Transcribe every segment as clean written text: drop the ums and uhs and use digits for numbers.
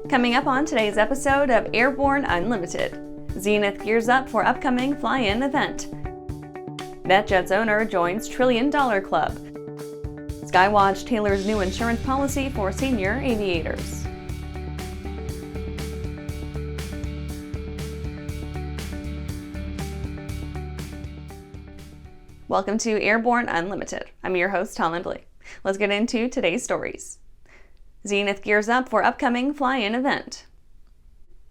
Coming up on today's episode of Airborne Unlimited, Zenith gears up for upcoming fly-in event. NetJets owner joins $1 trillion club. SkyWatch tailors new insurance policy for senior aviators. Welcome to Airborne Unlimited. I'm your host, Holland Lee. Let's get into today's stories. Zenith gears up for upcoming fly-in event.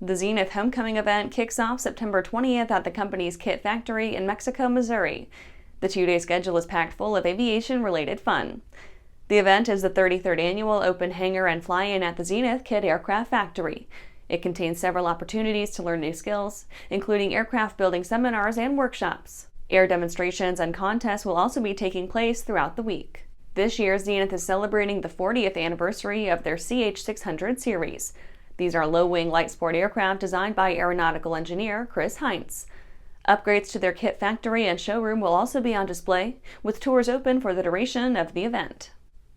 The Zenith Homecoming event kicks off September 20th at the company's kit factory in Mexico, Missouri. The two-day schedule is packed full of aviation-related fun. The event is the 33rd annual open hangar and fly-in at the Zenith Kit Aircraft Factory. It contains several opportunities to learn new skills, including aircraft building seminars and workshops. Air demonstrations and contests will also be taking place throughout the week. This year, Zenith is celebrating the 40th anniversary of their CH-600 series. These are low-wing light sport aircraft designed by aeronautical engineer Chris Heinz. Upgrades to their kit factory and showroom will also be on display, with tours open for the duration of the event.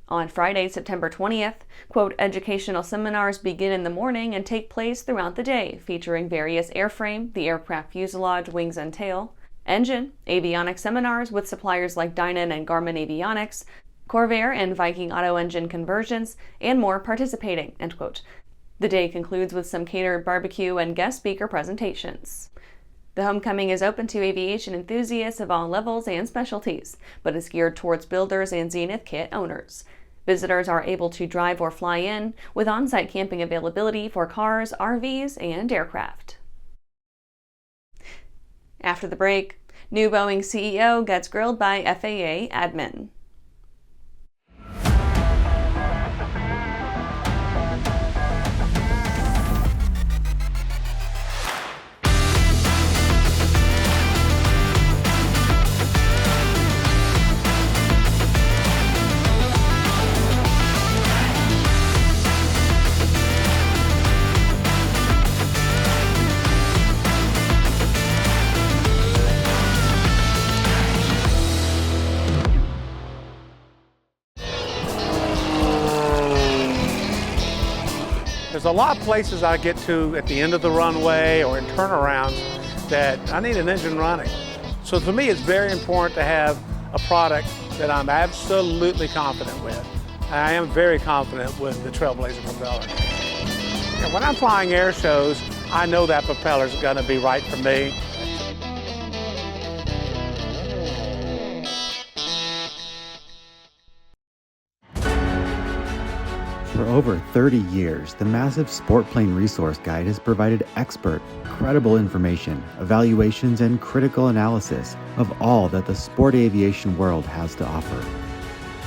On Friday, September 20th, quote, educational seminars begin in the morning and take place throughout the day, featuring various airframe, the aircraft fuselage, wings and tail, engine, avionics seminars with suppliers like Dynon and Garmin Avionics, Corvair and Viking auto engine conversions, and more participating, end quote. The day concludes with some catered barbecue and guest speaker presentations. The homecoming is open to aviation enthusiasts of all levels and specialties, but is geared towards builders and Zenith kit owners. Visitors are able to drive or fly in, with on-site camping availability for cars, RVs, and aircraft. After the break, new Boeing CEO gets grilled by FAA admin. There's a lot of places I get to at the end of the runway or in turnarounds that I need an engine running. So for me, it's very important to have a product that I'm absolutely confident with. I am very confident with the Trailblazer propeller. And when I'm flying air shows, I know that propeller is going to be right for me. For over 30 years, the massive Sport Plane Resource Guide has provided expert, credible information, evaluations, and critical analysis of all that the sport aviation world has to offer.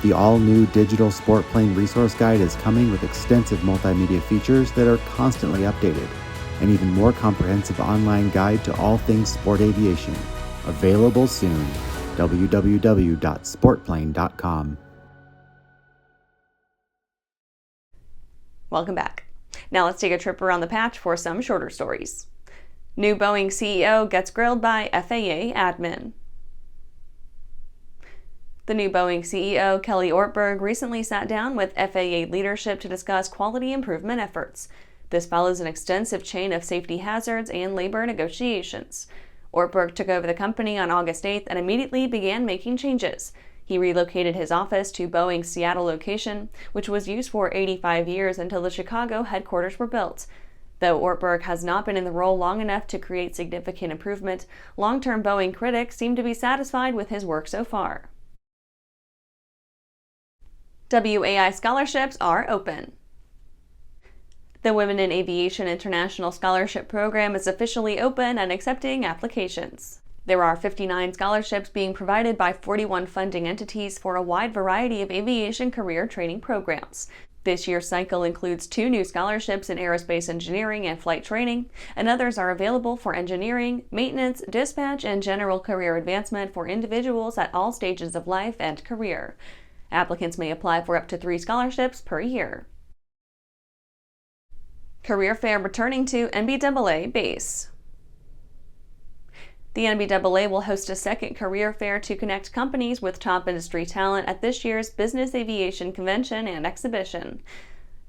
The all-new digital Sport Plane Resource Guide is coming with extensive multimedia features that are constantly updated, an even more comprehensive online guide to all things sport aviation. Available soon. www.sportplane.com. Welcome back. Now let's take a trip around the patch for some shorter stories. New Boeing CEO gets grilled by FAA admin. The new Boeing CEO, Kelly Ortberg, recently sat down with FAA leadership to discuss quality improvement efforts. This follows an extensive chain of safety hazards and labor negotiations. Ortberg took over the company on August 8th and immediately began making changes. He relocated his office to Boeing's Seattle location, which was used for 85 years until the Chicago headquarters were built. Though Ortberg has not been in the role long enough to create significant improvement, long-term Boeing critics seem to be satisfied with his work so far. WAI Scholarships Are Open. The Women in Aviation International Scholarship Program is officially open and accepting applications. There are 59 scholarships being provided by 41 funding entities for a wide variety of aviation career training programs. This year's cycle includes 2 new scholarships in aerospace engineering and flight training, and others are available for engineering, maintenance, dispatch, and general career advancement for individuals at all stages of life and career. Applicants may apply for up to 3 scholarships per year. Career fair returning to NBAA-BACE. The NBAA will host a second career fair to connect companies with top industry talent at this year's Business Aviation Convention and Exhibition.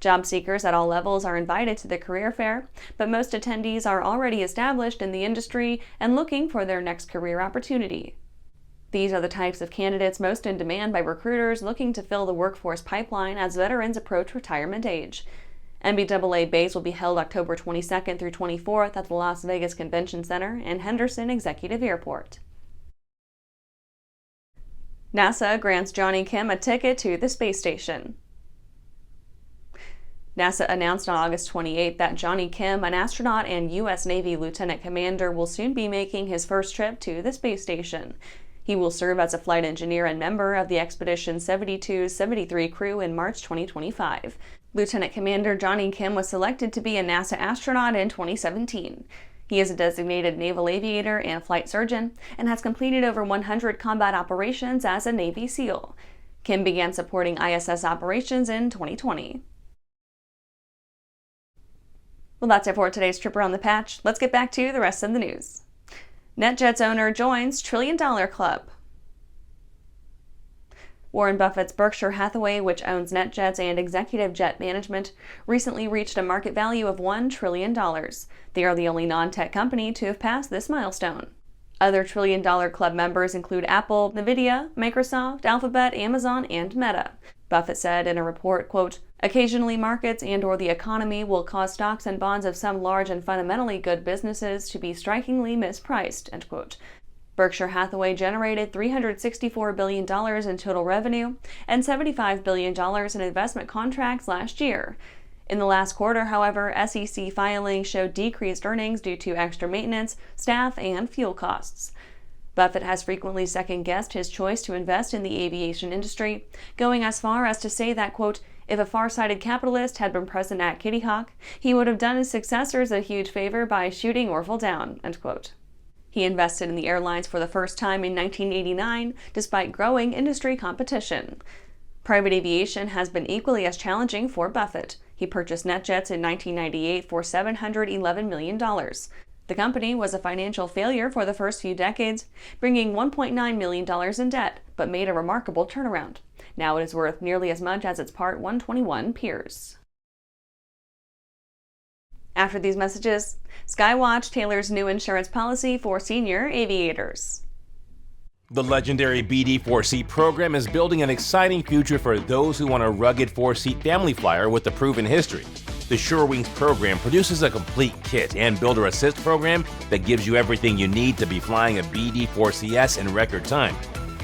Job seekers at all levels are invited to the career fair, but most attendees are already established in the industry and looking for their next career opportunity. These are the types of candidates most in demand by recruiters looking to fill the workforce pipeline as veterans approach retirement age. NBAA-BACE will be held October 22nd through 24th at the Las Vegas Convention Center and Henderson Executive Airport. NASA grants Jonny Kim a ticket to the space station. NASA announced on August 28 that Jonny Kim, an astronaut and U.S. Navy lieutenant commander, will soon be making his first trip to the space station. He will serve as a flight engineer and member of the Expedition 72-73 crew in March 2025. Lieutenant Commander Jonny Kim was selected to be a NASA astronaut in 2017. He is a designated naval aviator and flight surgeon and has completed over 100 combat operations as a Navy SEAL. Kim began supporting ISS operations in 2020. Well, that's it for today's trip around the patch. Let's get back to the rest of the news. NetJets owner joins $1 trillion club. Warren Buffett's Berkshire Hathaway, which owns NetJets and Executive Jet Management, recently reached a market value of $1 trillion. They are the only non-tech company to have passed this milestone. Other $1 trillion club members include Apple, Nvidia, Microsoft, Alphabet, Amazon, and Meta. Buffett said in a report, quote, "Occasionally markets and/or the economy will cause stocks and bonds of some large and fundamentally good businesses to be strikingly mispriced," end quote. Berkshire Hathaway generated $364 billion in total revenue and $75 billion in investment contracts last year. In the last quarter, however, SEC filings showed decreased earnings due to extra maintenance, staff, and fuel costs. Buffett has frequently second-guessed his choice to invest in the aviation industry, going as far as to say that, quote, "If a far-sighted capitalist had been present at Kitty Hawk, he would have done his successors a huge favor by shooting Orville down," end quote. He invested in the airlines for the first time in 1989, despite growing industry competition. Private aviation has been equally as challenging for Buffett. He purchased NetJets in 1998 for $711 million. The company was a financial failure for the first few decades, bringing $1.9 million in debt, but made a remarkable turnaround. Now it is worth nearly as much as its Part 121 peers. After these messages, SkyWatch tailors new insurance policy for senior aviators. The legendary BD4C program is building an exciting future for those who want a rugged four-seat family flyer with a proven history. The SureWings program produces a complete kit and builder assist program that gives you everything you need to be flying a BD4CS in record time.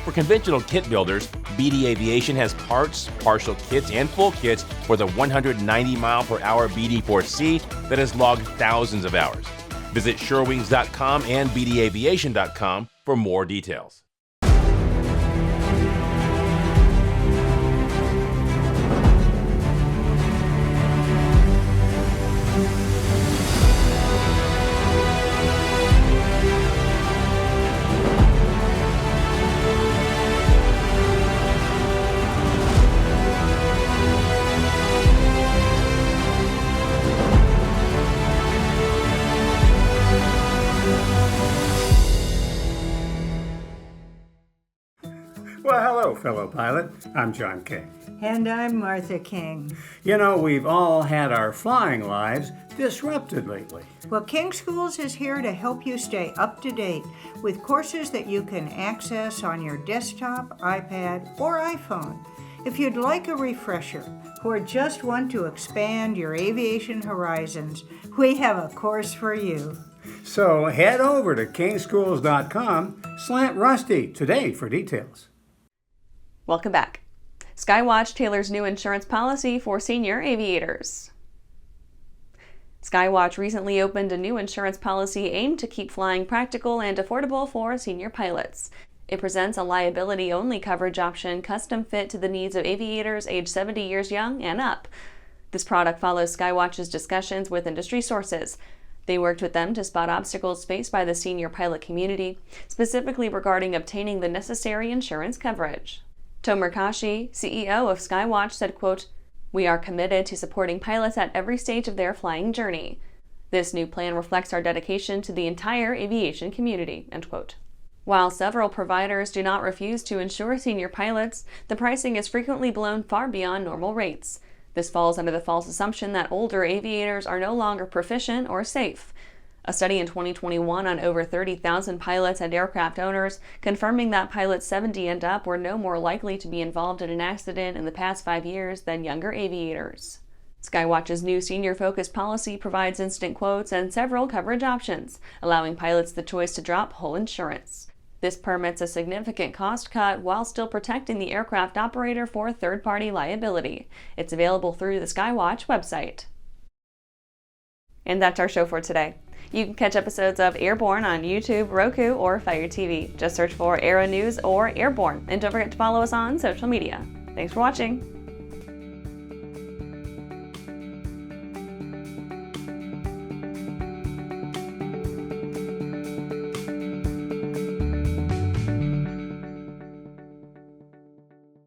For conventional kit builders, BD Aviation has parts, partial kits, and full kits for the 190-mile-per-hour BD4C that has logged thousands of hours. Visit SureWings.com and BDAviation.com for more details. Well, hello, fellow pilot. I'm John King. And I'm Martha King. You know, we've all had our flying lives disrupted lately. Well, King Schools is here to help you stay up to date with courses that you can access on your desktop, iPad, or iPhone. If you'd like a refresher or just want to expand your aviation horizons, we have a course for you. So head over to kingschools.com/Rusty today for details. Welcome back. SkyWatch tailors new insurance policy for senior aviators. SkyWatch recently opened a new insurance policy aimed to keep flying practical and affordable for senior pilots. It presents a liability-only coverage option custom fit to the needs of aviators aged 70 years young and up. This product follows SkyWatch's discussions with industry sources. They worked with them to spot obstacles faced by the senior pilot community, specifically regarding obtaining the necessary insurance coverage. Tomer Kashi, CEO of SkyWatch, said, quote, "We are committed to supporting pilots at every stage of their flying journey. This new plan reflects our dedication to the entire aviation community, end quote. While several providers do not refuse to insure senior pilots, the pricing is frequently blown far beyond normal rates. This falls under the false assumption that older aviators are no longer proficient or safe. A study in 2021 on over 30,000 pilots and aircraft owners confirming that pilots 70 and up were no more likely to be involved in an accident in the past 5 years than younger aviators. SkyWatch's new senior-focused policy provides instant quotes and several coverage options, allowing pilots the choice to drop whole insurance. This permits a significant cost cut while still protecting the aircraft operator for third-party liability. It's available through the SkyWatch website. And that's our show for today. You can catch episodes of Airborne on YouTube, Roku, or Fire TV. Just search for Aero-News or Airborne, and don't forget to follow us on social media. Thanks for watching.